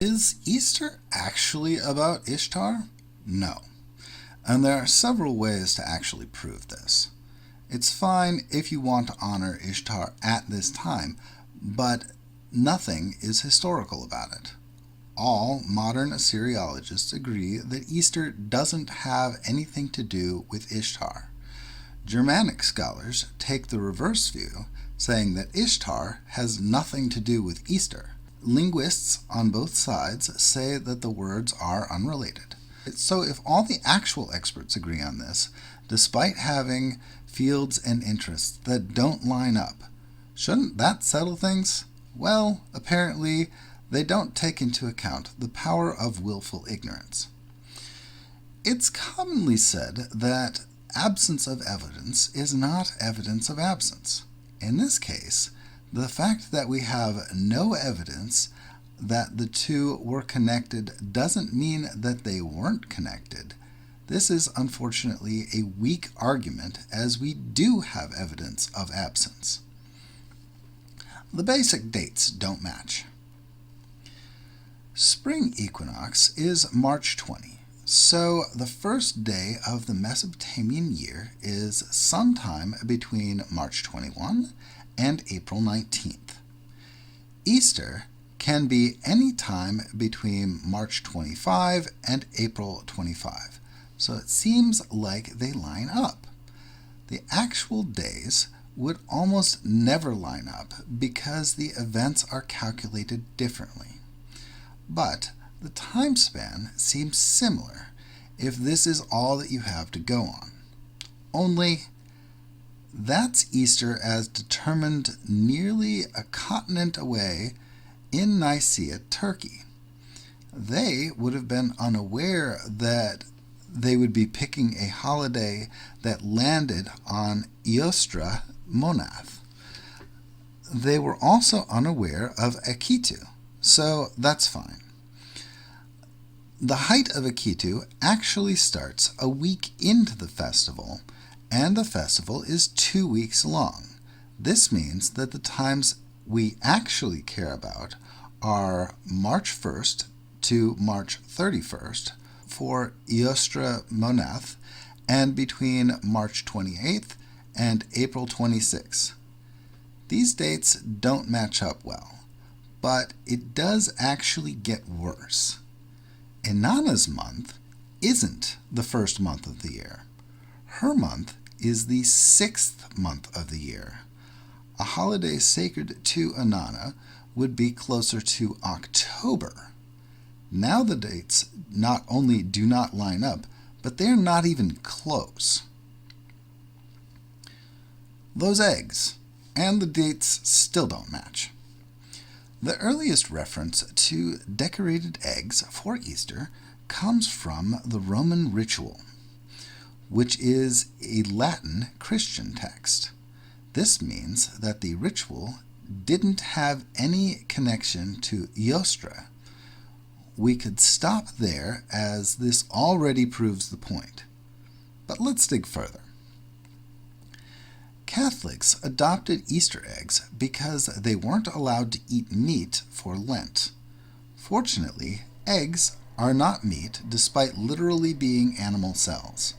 Is Easter actually about Ishtar? No. And there are several ways to actually prove this. It's fine if you want to honor Ishtar at this time, but nothing is historical about it. All modern Assyriologists agree that Easter doesn't have anything to do with Ishtar. Germanic scholars take the reverse view, saying that Ishtar has nothing to do with Easter. Linguists on both sides say that the words are unrelated. So if all the actual experts agree on this, despite having fields and interests that don't line up, shouldn't that settle things? Well, apparently they don't take into account the power of willful ignorance. It's commonly said that absence of evidence is not evidence of absence. In this case, the fact that we have no evidence that the two were connected doesn't mean that they weren't connected. This is unfortunately a weak argument, as we do have evidence of absence. The basic dates don't match. Spring equinox is March 20, so the first day of the Mesopotamian year is sometime between March 21 and April 19th. Easter can be any time between March 25 and April 25, so it seems like they line up. The actual days would almost never line up because the events are calculated differently. But the time span seems similar if this is all that you have to go on. Only that's Easter as determined nearly a continent away in Nicaea, Turkey. They would have been unaware that they would be picking a holiday that landed on Eostra Monath. They were also unaware of Akitu, so that's fine. The height of Akitu actually starts a week into the festival, and the festival is 2 weeks long. This means that the times we actually care about are March 1st to March 31st for Eostra Monath, and between March 28th and April 26th. These dates don't match up well, but it does actually get worse. Inanna's month isn't the first month of the year. Her month is the 6th month of the year. A holiday sacred to Inanna would be closer to October. Now the dates not only do not line up, but they're not even close. Those eggs and the dates still don't match. The earliest reference to decorated eggs for Easter comes from the Roman ritual, which is a Latin Christian text. This means that the ritual didn't have any connection to Eostra. We could stop there, as this already proves the point. But let's dig further. Catholics adopted Easter eggs because they weren't allowed to eat meat for Lent. Fortunately, eggs are not meat, despite literally being animal cells.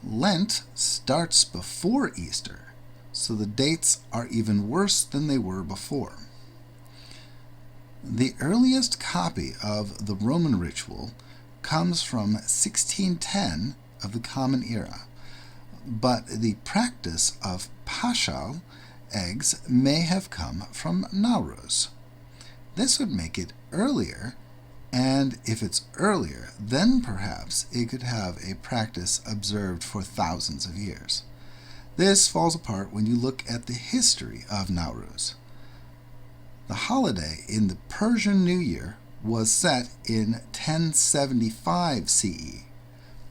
Lent starts before Easter, so the dates are even worse than they were before. The earliest copy of the Roman ritual comes from 1610 of the Common Era, but the practice of Paschal eggs may have come from Nowruz. This would make it earlier, and if it's earlier, then perhaps it could have a practice observed for thousands of years. This falls apart when you look at the history of Nowruz. The holiday in the Persian New Year was set in 1075 CE.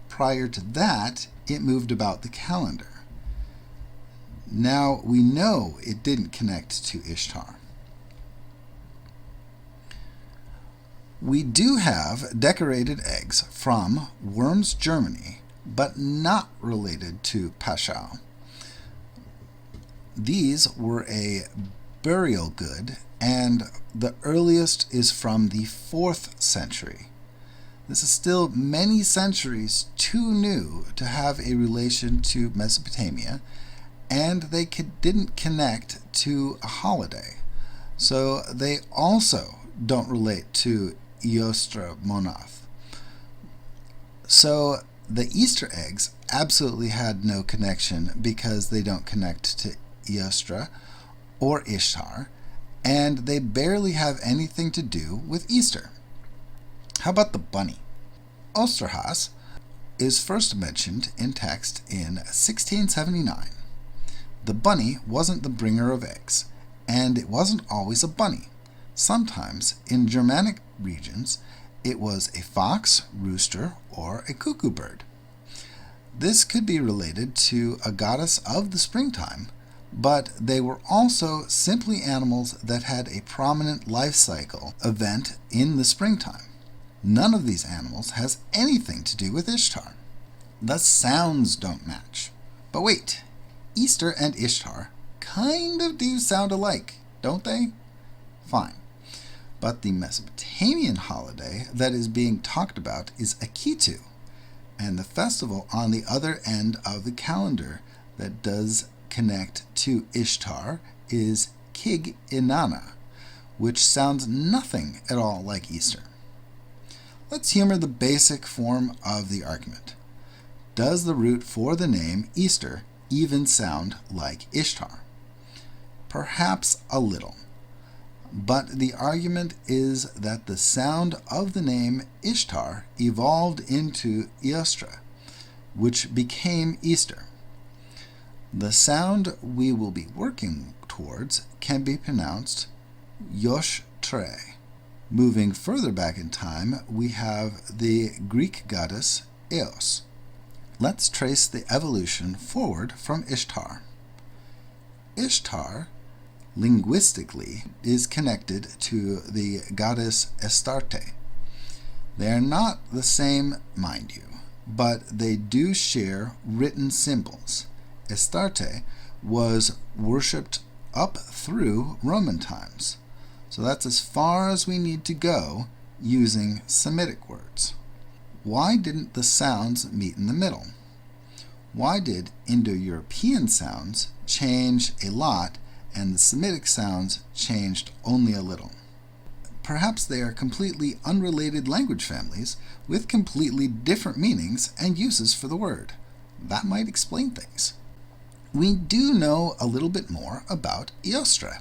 Prior to that, it moved about the calendar. Now we know it didn't connect to Ishtar. We do have decorated eggs from Worms, Germany, but not related to Paschal. These were a burial good and the earliest is from the 4th century. This is still many centuries too new to have a relation to Mesopotamia, and they didn't connect to a holiday. So they also don't relate to Easter Monath. So the Easter eggs absolutely had no connection because they don't connect to Easter or Ishtar, and they barely have anything to do with Easter. How about the bunny? Osterhaus is first mentioned in text in 1679. The bunny wasn't the bringer of eggs, and it wasn't always a bunny. Sometimes, in Germanic regions, it was a fox, rooster, or a cuckoo bird. This could be related to a goddess of the springtime, but they were also simply animals that had a prominent life cycle event in the springtime. None of these animals has anything to do with Ishtar. The sounds don't match. But wait, Easter and Ishtar kind of do sound alike, don't they? Fine. But the Mesopotamian holiday that is being talked about is Akitu, and the festival on the other end of the calendar that does connect to Ishtar is Kig Inanna, which sounds nothing at all like Easter. Let's humor the basic form of the argument. Does the root for the name Easter even sound like Ishtar? Perhaps a little. But the argument is that the sound of the name Ishtar evolved into Eostre, which became Easter. The sound we will be working towards can be pronounced Yosh-tre. Moving further back in time, we have the Greek goddess Eos. Let's trace the evolution forward from Ishtar. Ishtar, linguistically, is connected to the goddess Astarte. They are not the same, mind you, but they do share written symbols. Astarte was worshipped up through Roman times. So that's as far as we need to go using Semitic words. Why didn't the sounds meet in the middle? Why did Indo-European sounds change a lot and the Semitic sounds changed only a little? Perhaps they are completely unrelated language families with completely different meanings and uses for the word. That might explain things. We do know a little bit more about Eostre.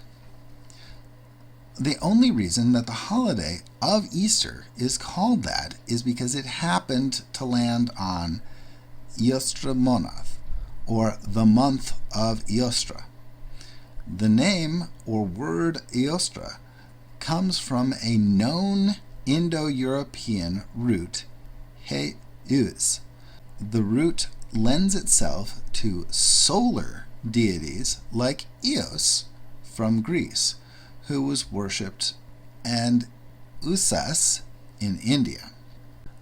The only reason that the holiday of Easter is called that is because it happened to land on Eostre Monath, or the month of Eostre. The name or word Eostre comes from a known Indo-European root, heus. The root lends itself to solar deities like Eos from Greece, who was worshipped, and Usas in India.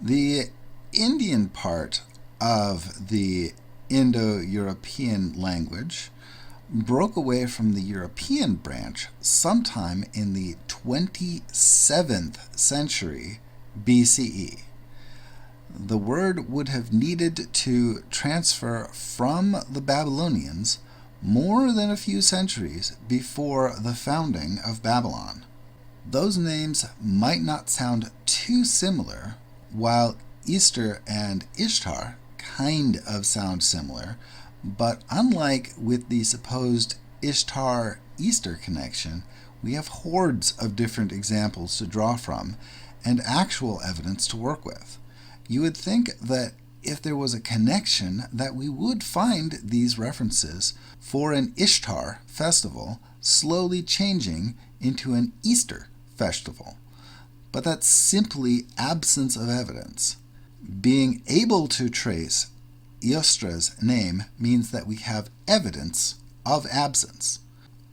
The Indian part of the Indo-European language broke away from the European branch sometime in the 27th century BCE. The word would have needed to transfer from the Babylonians more than a few centuries before the founding of Babylon. Those names might not sound too similar, while Easter and Ishtar kind of sound similar, but unlike with the supposed Ishtar-Easter connection, we have hordes of different examples to draw from and actual evidence to work with. You would think that if there was a connection that we would find these references for an Ishtar festival slowly changing into an Easter festival. But that's simply absence of evidence. Being able to trace Eostre's name means that we have evidence of absence.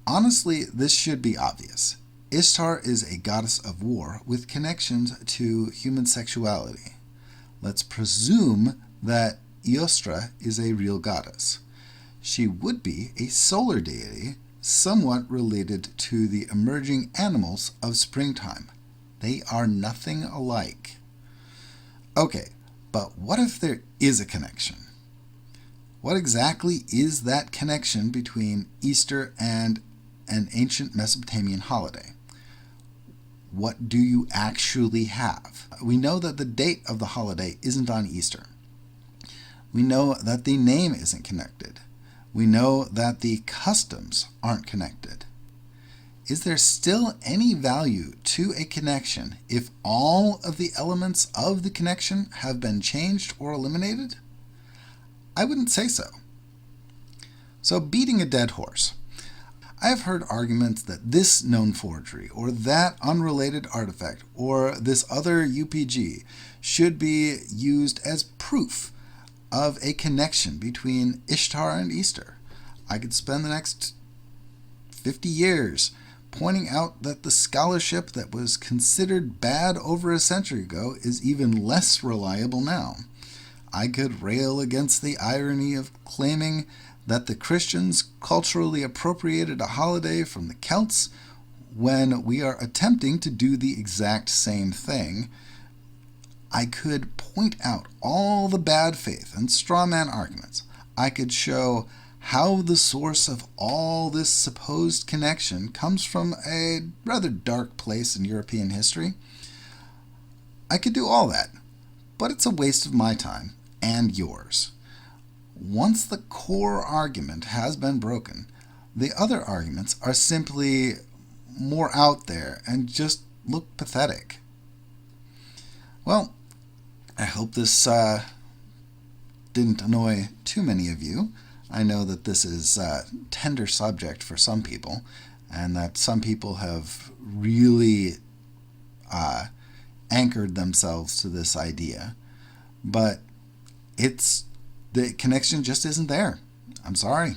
Honestly, this should be obvious. Ishtar is a goddess of war with connections to human sexuality. Let's presume that Eostre is a real goddess. She would be a solar deity somewhat related to the emerging animals of springtime. They are nothing alike. Okay, but what if there is a connection? What exactly is that connection between Easter and an ancient Mesopotamian holiday? What do you actually have? We know that the date of the holiday isn't on Easter. We know that the name isn't connected. We know that the customs aren't connected. Is there still any value to a connection if all of the elements of the connection have been changed or eliminated? I wouldn't say so. So, beating a dead horse. I have heard arguments that this known forgery, or that unrelated artifact, or this other UPG should be used as proof of a connection between Ishtar and Easter. I could spend the next 50 years pointing out that the scholarship that was considered bad over a century ago is even less reliable now. I could rail against the irony of claiming that the Christians culturally appropriated a holiday from the Celts when we are attempting to do the exact same thing. I could point out all the bad faith and straw man arguments. I could show how the source of all this supposed connection comes from a rather dark place in European history. I could do all that, but it's a waste of my time and yours. Once the core argument has been broken, the other arguments are simply more out there and just look pathetic. Well, I hope this didn't annoy too many of you. I know that this is a tender subject for some people, and that some people have really anchored themselves to this idea. But the connection just isn't there. I'm sorry.